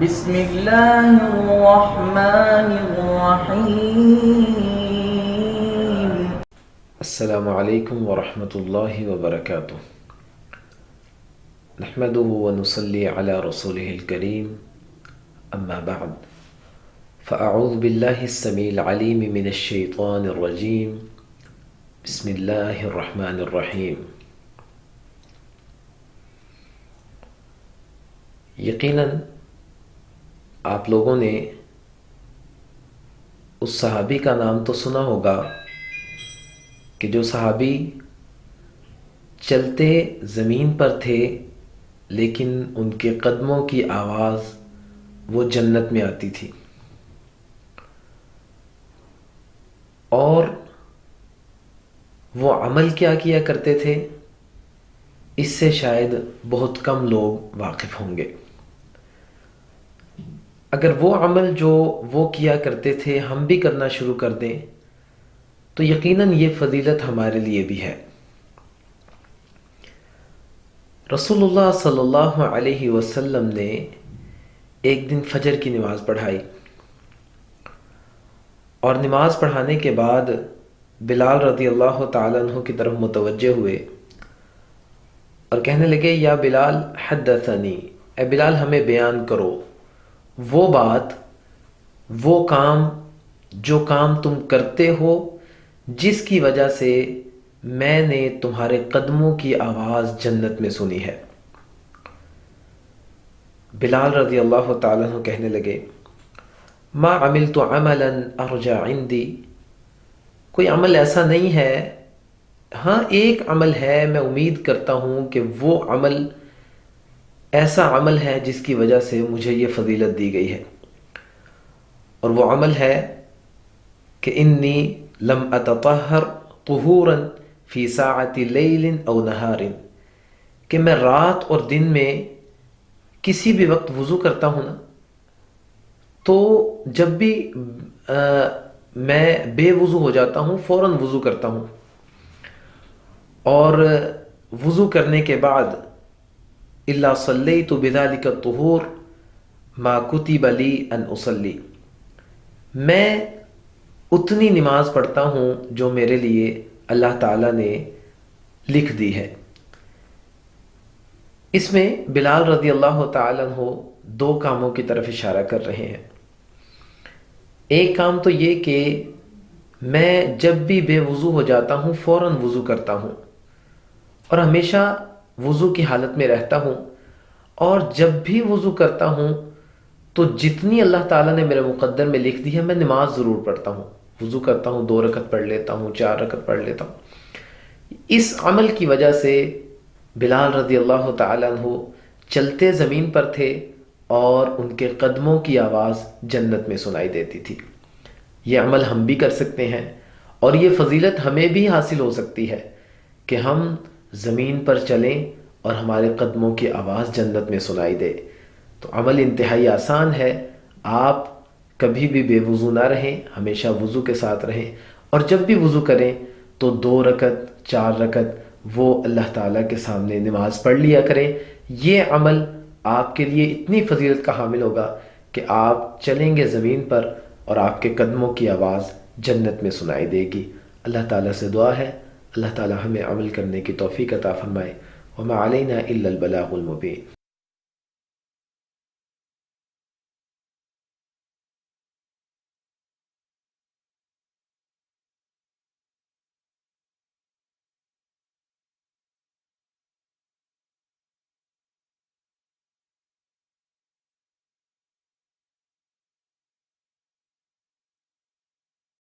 بسم اللہ الرحمن الرحیم۔ السلام علیکم ورحمۃ اللہ وبرکاتہ۔ نحمده ونصلي على رسوله الكريم، اما بعد فاعوذ باللہ السمیع العلیم من الشیطان الرجیم، بسم اللہ الرحمن الرحیم۔ یقیناً آپ لوگوں نے اس صحابی کا نام تو سنا ہوگا کہ جو صحابی چلتے زمین پر تھے لیکن ان کے قدموں کی آواز وہ جنت میں آتی تھی، اور وہ عمل کیا کیا کرتے تھے اس سے شاید بہت کم لوگ واقف ہوں گے۔ اگر وہ عمل جو وہ کیا کرتے تھے ہم بھی کرنا شروع کر دیں تو یقیناً یہ فضیلت ہمارے لیے بھی ہے۔ رسول اللہ صلی اللہ علیہ وسلم نے ایک دن فجر کی نماز پڑھائی، اور نماز پڑھانے کے بعد بلال رضی اللہ تعالیٰ عنہ کی طرف متوجہ ہوئے اور کہنے لگے، یا بلال حدثنی، اے بلال ہمیں بیان کرو وہ بات، وہ کام، جو کام تم کرتے ہو جس کی وجہ سے میں نے تمہارے قدموں کی آواز جنت میں سنی ہے۔ بلال رضی اللہ تعالیٰ عنہ کہنے لگے، ما عملت عملا ارجع عندی، کوئی عمل ایسا نہیں ہے، ہاں ایک عمل ہے، میں امید کرتا ہوں کہ وہ عمل ایسا عمل ہے جس کی وجہ سے مجھے یہ فضیلت دی گئی ہے، اور وہ عمل ہے کہ انی لم اتطہر طہورا فی ساعت لیل او نہار، کہ میں رات اور دن میں کسی بھی وقت وضو کرتا ہوں نا، تو جب بھی میں بے وضو ہو جاتا ہوں فوراً وضو کرتا ہوں، اور وضو کرنے کے بعد الا صلیت بذلک الطہور ما کتب لی ان اصلی، میں اتنی نماز پڑھتا ہوں جو میرے لیے اللہ تعالیٰ نے لکھ دی ہے۔ اس میں بلال رضی اللہ تعالیٰ عنہ دو کاموں کی طرف اشارہ کر رہے ہیں۔ ایک کام تو یہ کہ میں جب بھی بے وضو ہو جاتا ہوں فوراً وضو کرتا ہوں، اور ہمیشہ وضو کی حالت میں رہتا ہوں، اور جب بھی وضو کرتا ہوں تو جتنی اللہ تعالیٰ نے میرے مقدر میں لکھ دی ہے میں نماز ضرور پڑھتا ہوں، وضو کرتا ہوں 2 رکعت پڑھ لیتا ہوں، 4 رکعت پڑھ لیتا ہوں۔ اس عمل کی وجہ سے بلال رضی اللہ تعالیٰ عنہ چلتے زمین پر تھے اور ان کے قدموں کی آواز جنت میں سنائی دیتی تھی۔ یہ عمل ہم بھی کر سکتے ہیں، اور یہ فضیلت ہمیں بھی حاصل ہو سکتی ہے کہ ہم زمین پر چلیں اور ہمارے قدموں کی آواز جنت میں سنائی دے۔ تو عمل انتہائی آسان ہے، آپ کبھی بھی بے وضو نہ رہیں، ہمیشہ وضو کے ساتھ رہیں، اور جب بھی وضو کریں تو 2 رکعت 4 رکعت وہ اللہ تعالیٰ کے سامنے نماز پڑھ لیا کریں۔ یہ عمل آپ کے لیے اتنی فضیلت کا حامل ہوگا کہ آپ چلیں گے زمین پر اور آپ کے قدموں کی آواز جنت میں سنائی دے گی۔ اللہ تعالیٰ سے دعا ہے اللہ تعالیٰ ہمیں عمل کرنے کی توفیق عطا فرمائے۔ وما علینا الا البلاغ المبین۔